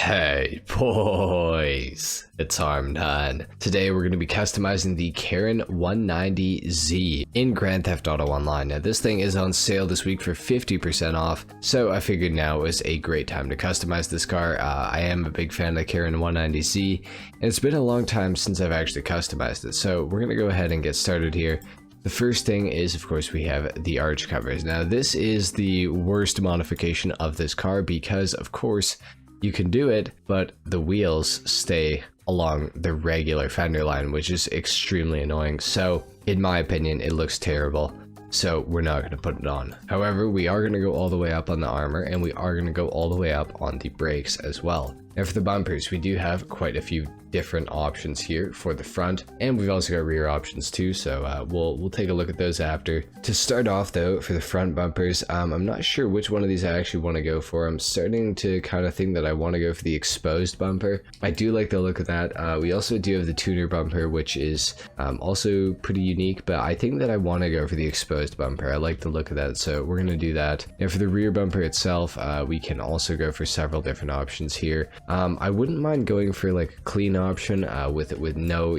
Hey boys, it's HarmNone. Today we're going to be customizing the Karin 190z in Grand Theft Auto Online. Now this thing is on sale this week for 50% off, so I figured now is a great time to customize this car. I am a big fan of Karin 190z, and it's been a long time since I've actually customized it, so we're going to go ahead and get started here. The first thing is, of course, we have the arch covers. Now this is the worst modification of this car because, of course, you can do it, but the wheels stay along the regular fender line, which is extremely annoying. So, in my opinion, it looks terrible. So, we're not going to put it on. However, we are going to go all the way up on the armor, and we are going to go all the way up on the brakes as well. Now, for the bumpers, we do have quite a few different options here for the front, and we've also got rear options too, so we'll take a look at those after. To start off though, for the front bumpers, I'm not sure which one of these I actually want to go for. I'm starting to kind of think that I want to go for the exposed bumper. I do like the look of that. We also do have the tuner bumper, which is also pretty unique, but I think that I want to go for the exposed bumper. I like the look of that, so we're going to do that. Now for the rear bumper itself, we can also go for several different options here. I wouldn't mind going for like a clean option with no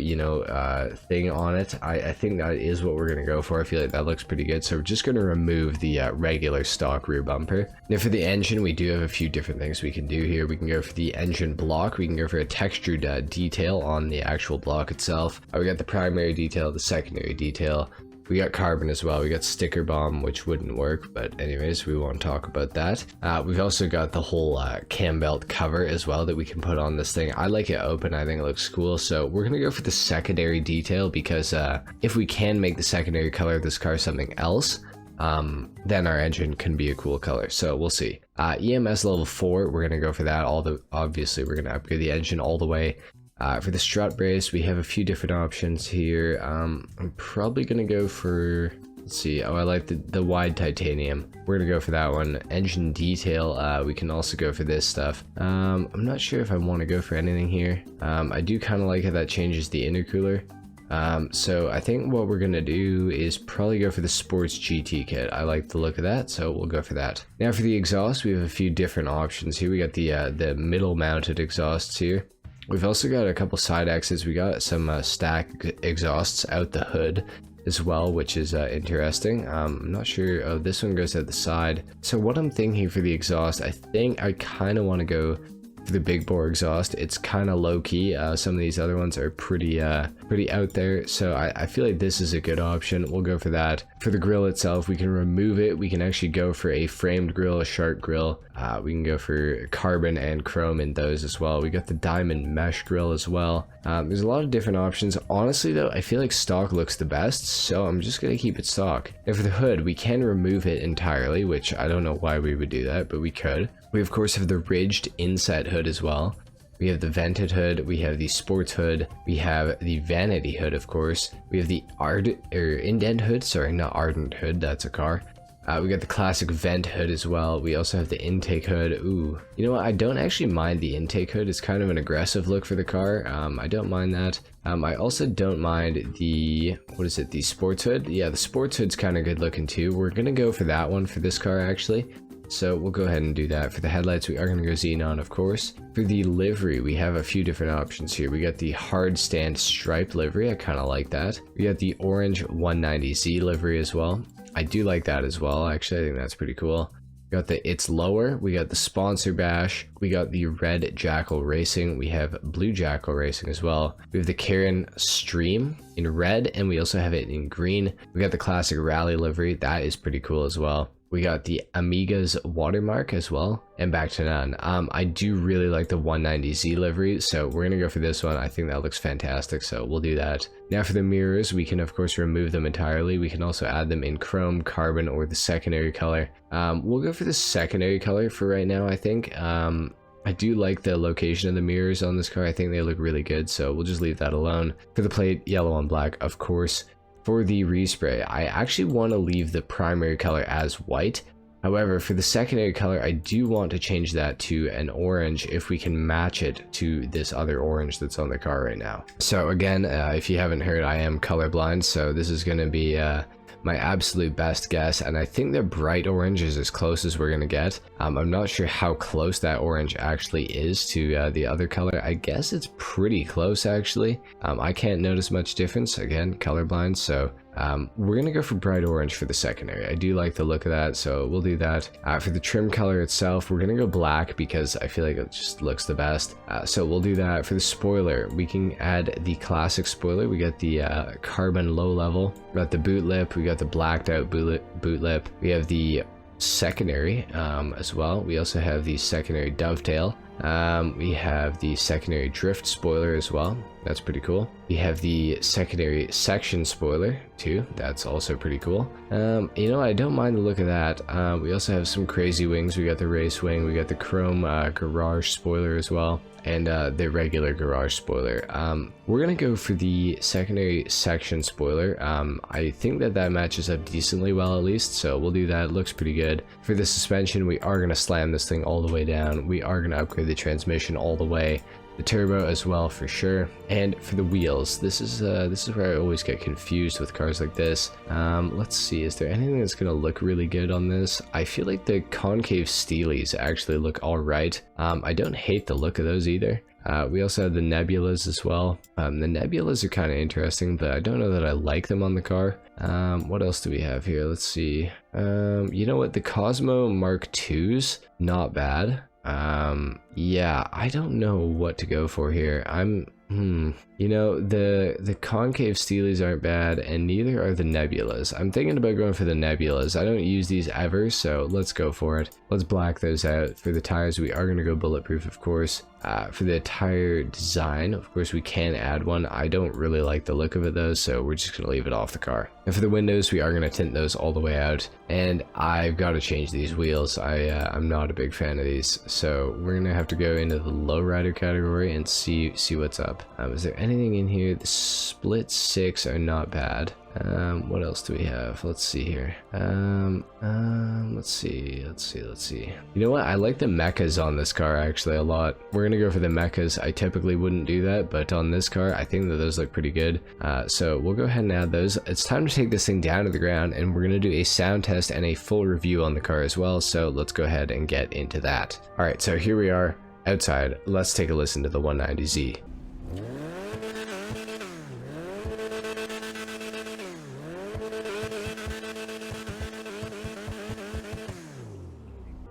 thing on it. I think that is what we're going to go for. I feel like that looks pretty good, so we're just going to remove the regular stock rear bumper. Now for the engine, we do have a few different things we can do here. We can go for the engine block, we can go for a textured detail on the actual block itself. We got the primary detail, the secondary detail. We got carbon as well. We got sticker bomb, which wouldn't work, but anyways, we won't talk about that. We've also got the whole cam belt cover as well that we can put on this thing. I like it open. I think it looks cool. So we're going to go for the secondary detail because if we can make the secondary color of this car something else, then our engine can be a cool color. So we'll see. EMS level 4, we're going to go for that. Obviously, we're going to upgrade the engine all the way. For the strut brace, we have a few different options here. I'm probably going to go for, let's see, I like the wide titanium. We're going to go for that one. Engine detail, we can also go for this stuff. I'm not sure if I want to go for anything here. I do kind of like how that changes the intercooler. So I think what we're going to do is probably go for the sports GT kit. I like the look of that, so we'll go for that. Now for the exhaust, we have a few different options here. We got the middle mounted exhausts here. We've also got a couple side axes. We got some stack exhausts out the hood as well, which is interesting. I'm not sure. Oh, this one goes out the side. So what I'm thinking for the exhaust, I think I kind of want to go for the big bore exhaust. It's kind of low key. Some of these other ones are pretty out there, so I feel like this is a good option. We'll go for that. For the grill itself, we can remove it. We can actually go for a framed grill, a shark grill. We can go for carbon and chrome in those as well. We got the diamond mesh grill as well. There's a lot of different options. Honestly though, I feel like stock looks the best, so I'm just gonna keep it stock. And for the hood, we can remove it entirely, which I don't know why we would do that, but we could. We of course have the ridged inset hood as well. We have the vented hood, we have the sports hood, we have the vanity hood, of course. We have the indent hood, sorry, not ardent hood, that's a car. We got the classic vent hood as well. We also have the intake hood. Ooh, you know what? I don't actually mind the intake hood. It's kind of an aggressive look for the car. I don't mind that. I also don't mind the, what is it, the sports hood? Yeah, the sports hood's kind of good looking too. We're gonna go for that one for this car actually. So we'll go ahead and do that. For the headlights, we are going to go xenon, of course. For the livery, we have a few different options here. We got the hard stand stripe livery. I kind of like that. We got the orange 190z livery as well. I do like that as well. Actually, I think that's pretty cool. We got the It's Lower. We got the sponsor bash. We got the red Jackal Racing. We have blue Jackal Racing as well. We have the Karin Stream in red, and we also have it in green. We got the classic rally livery. That is pretty cool as well. We got the Amiga's watermark as well, and back to none. I do really like the 190z livery, so we're gonna go for this one. I think that looks fantastic, so we'll do that. Now for the mirrors, we can of course remove them entirely. We can also add them in chrome, carbon, or the secondary color. We'll go for the secondary color for right now, I think. I do like the location of the mirrors on this car. I think they look really good, so we'll just leave that alone. For the plate, yellow and black, of course. For the respray, I actually want to leave the primary color as white. However, for the secondary color, I do want to change that to an orange if we can match it to this other orange that's on the car right now. So again, if you haven't heard, I am colorblind, so this is going to be my absolute best guess, and I think the bright orange is as close as we're gonna get. I'm not sure how close that orange actually is to the other color. I guess it's pretty close actually. I can't notice much difference, again, colorblind, so we're gonna go for bright orange for the secondary. I do like the look of that, so we'll do that. For the trim color itself, we're gonna go black because I feel like it just looks the best. So we'll do that. For the spoiler, we can add the classic spoiler. We got the carbon low level, we got the boot lip, we got the blacked out boot lip, we have the secondary as well. We also have the secondary dovetail. We have the secondary drift spoiler as well. That's pretty cool. We have the secondary section spoiler too. That's also pretty cool. You know, I don't mind the look of that. We also have some crazy wings. We got the race wing. We got the chrome garage spoiler as well, and the regular garage spoiler. We're gonna go for the secondary section spoiler. I think that matches up decently well, at least, so we'll do that. It looks pretty good. For the suspension, we are gonna slam this thing all the way down. We are gonna upgrade the transmission all the way, the turbo as well for sure. And for the wheels, this is where I always get confused with cars like this. Let's see, is there anything that's gonna look really good on this? I feel like the concave steelies actually look all right. I don't hate the look of those either. We also have the nebulas as well. The nebulas are kind of interesting, but I don't know that I like them on the car. What else do we have here? Let's see. You know what? The Cosmo Mark II's not bad. Yeah, I don't know what to go for here. You know, the concave steelies aren't bad, and neither are the nebulas. I'm thinking about going for the nebulas. I don't use these ever, so let's go for it. Let's black those out. For the tires, we are going to go bulletproof, of course. For the tire design, of course, we can add one. I don't really like the look of it though, so we're just going to leave it off the car. And for the windows, we are going to tint those all the way out. And I've got to change these wheels. I'm not a big fan of these, so we're going to have to go into the lowrider category and see what's up. Is there anything in here? The split 6 are not bad. What else do we have? Let's see here. Let's see. You know what? I like the mechas on this car actually a lot. We're gonna go for the mechas. I typically wouldn't do that, but on this car, I think that those look pretty good. So we'll go ahead and add those. It's time to take this thing down to the ground, and we're gonna do a sound test and a full review on the car as well. So let's go ahead and get into that. All right, so here we are outside. Let's take a listen to the 190Z.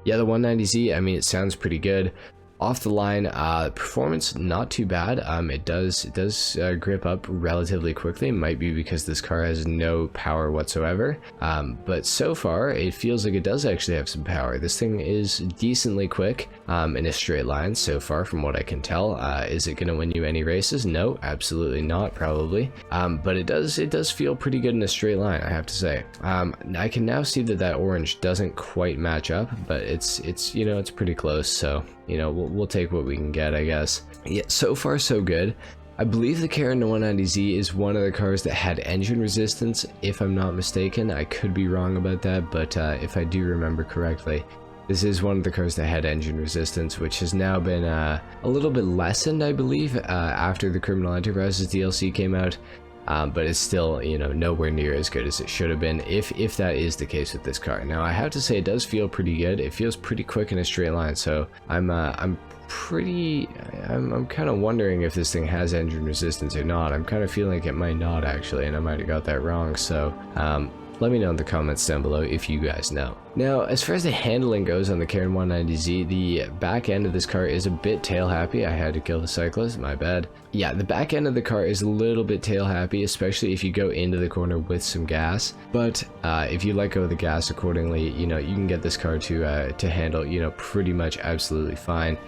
Yeah, the 190Z, I mean, it sounds pretty good. Off the line, performance not too bad. It does grip up relatively quickly. It might be because this car has no power whatsoever, but so far it feels like it does actually have some power. This thing is decently quick in a straight line so far, from what I can tell. Is it going to win you any races? No, absolutely not, probably. But it does feel pretty good in a straight line, I have to say. I can now see that orange doesn't quite match up, but it's you know, it's pretty close. So you know, we'll take what we can get, I guess. Yeah, so far so good. I believe the Karin 190z is one of the cars that had engine resistance, if I'm not mistaken. I could be wrong about that, but if I do remember correctly, this is one of the cars that had engine resistance, which has now been a little bit lessened, I believe, after the Criminal Enterprises DLC came out. But it's still, you know, nowhere near as good as it should have been, if that is the case with this car. Now, I have to say it does feel pretty good. It feels pretty quick in a straight line, so I'm kind of wondering if this thing has engine resistance or not. I'm kind of feeling like it might not, actually, and I might have got that wrong. So let me know in the comments down below if you guys know. Now, as far as the handling goes on the Karin 190z, the back end of this car is a bit tail happy. I had to kill the cyclist, my bad. Yeah, the back end of the car is a little bit tail happy, especially if you go into the corner with some gas. But if you let go of the gas accordingly, you know, you can get this car to handle, you know, pretty much absolutely fine.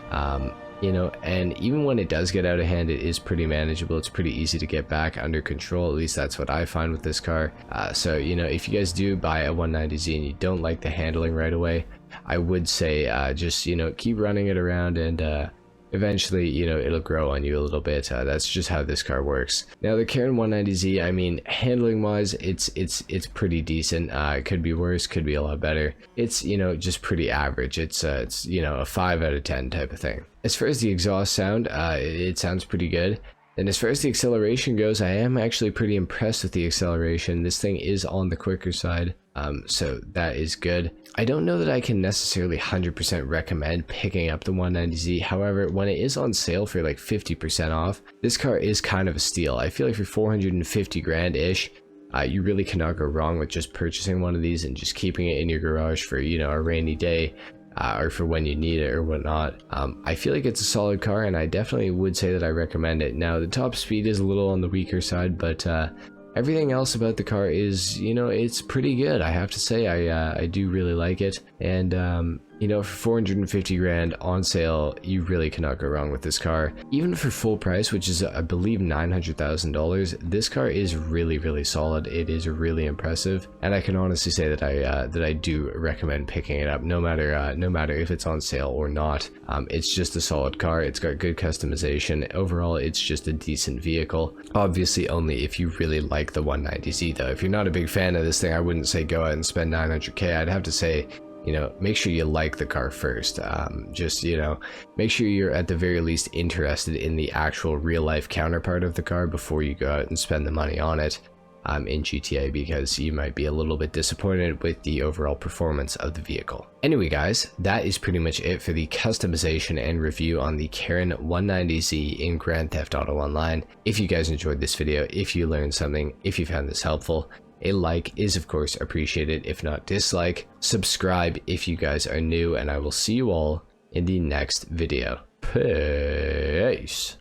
You know, and even when it does get out of hand, it is pretty manageable. It's pretty easy to get back under control. At least that's what I find with this car. So, you know, if you guys do buy a 190z and you don't like the handling right away, I would say just, you know, keep running it around, and eventually, you know, it'll grow on you a little bit. That's just how this car works. Now, the Karin 190z, I mean, handling wise, it's pretty decent. It could be worse, could be a lot better. It's, you know, just pretty average. It's you know, a 5 out of 10 type of thing. As far as the exhaust sound, it sounds pretty good. And as far as the acceleration goes, I am actually pretty impressed with the acceleration. This thing is on the quicker side, so that is good. I don't know that I can necessarily 100% recommend picking up the 190Z. However, when it is on sale for like 50% off, this car is kind of a steal. I feel like for 450 grand-ish, you really cannot go wrong with just purchasing one of these and just keeping it in your garage for, you know, a rainy day. Or for when you need it or whatnot. I feel like it's a solid car, and I definitely would say that I recommend it. Now, the top speed is a little on the weaker side, but everything else about the car is, you know, it's pretty good. I have to say, I do really like it. And you know, for 450 grand on sale, you really cannot go wrong with this car. Even for full price, which is I believe $900,000, this car is really, really solid. It is really impressive, and I can honestly say that I do recommend picking it up, no matter if it's on sale or not. It's just a solid car. It's got good customization. Overall, it's just a decent vehicle. Obviously, only if you really like the 190Z though. If you're not a big fan of this thing, I wouldn't say go out and spend 900K. I'd have to say, you know, make sure you like the car first. Just, you know, make sure you're at the very least interested in the actual real life counterpart of the car before you go out and spend the money on it in GTA, because you might be a little bit disappointed with the overall performance of the vehicle. Anyway guys, that is pretty much it for the customization and review on the Karin 190Z in Grand Theft Auto Online. If you guys enjoyed this video, if you learned something, if you found this helpful, a like is of course appreciated, if not dislike. Subscribe if you guys are new, and I will see you all in the next video. Peace.